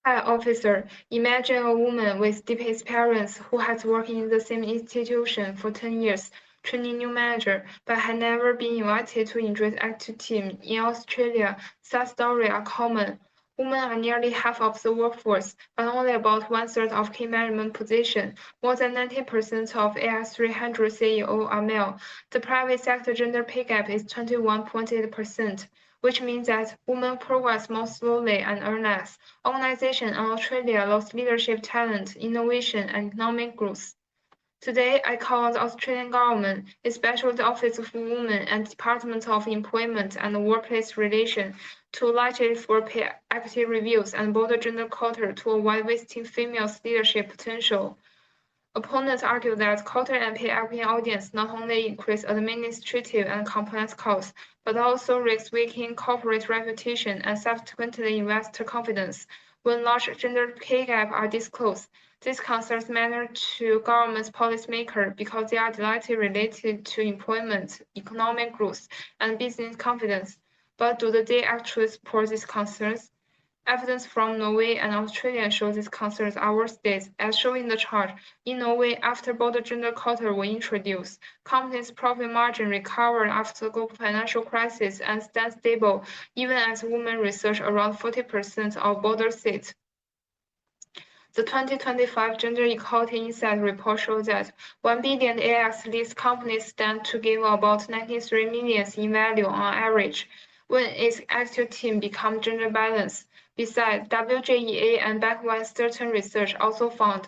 Hi, officer. Imagine a woman with deep experience who has worked in the same institution for 10 years, training new manager, but had never been invited to join active team. In Australia, such stories are common. Women are nearly half of the workforce, but only about one-third of key management positions. More than 90% of AS300 CEO are male. The private sector gender pay gap is 21.8%. Which means that women progress more slowly and earn less. Organizations in Australia lost leadership talent, innovation, and economic growth. Today, I call on the Australian government, especially the Office of Women and Department of Employment and Workplace Relations, to legislate for pay equity reviews and broader gender quota to avoid wasting females' leadership potential. Opponents argue that quota and pay equity audience not only increase administrative and compliance costs, but also risks weakening corporate reputation and subsequently investor confidence. When large gender pay gaps are disclosed, these concerns matter to government policymakers because they are directly related to employment, economic growth, and business confidence. But do they actually support these concerns? Evidence from Norway and Australia shows these concerns are overstated. As shown in the chart, in Norway, after both gender quota were introduced, companies' profit margin recovered after the global financial crisis and stand stable even as women research around 40% of board seats. The 2025 Gender Equality Insight report shows that 1 billion AS-listed companies stand to give about 93 million in value on average when its active team become gender balanced. Besides, WGEA and Backwise certain research also found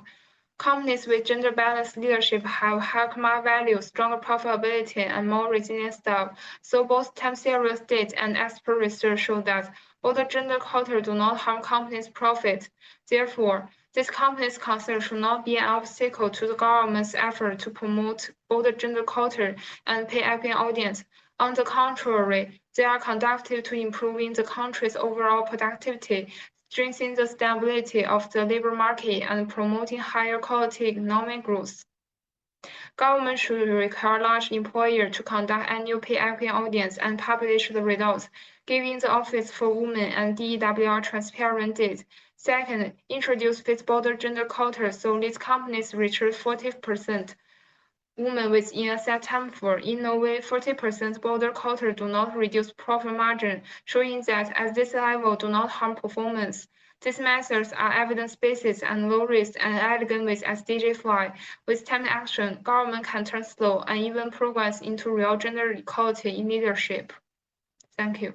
companies with gender balanced leadership have higher command value, stronger profitability, and more resilient staff. So both time series data and expert research show that both gender quota do not harm companies' profit. Therefore, these companies' concerns should not be an obstacle to the government's effort to promote both gender quota and pay equity audience. On the contrary, they are conducive to improving the country's overall productivity, strengthening the stability of the labor market, and promoting higher quality economic growth. Government should require large employers to conduct annual pay equity audits and publish the results, giving the Office for Women and DEWR transparent data. Second, introduce feasible gender quotas so these companies reach 40% women within a set time frame. In Norway, 40% border quota do not reduce profit margin, showing that at this level do not harm performance. These methods are evidence-based and low risk and elegant with SDG fly. With timed action, government can turn slow and even progress into real gender equality in leadership. Thank you.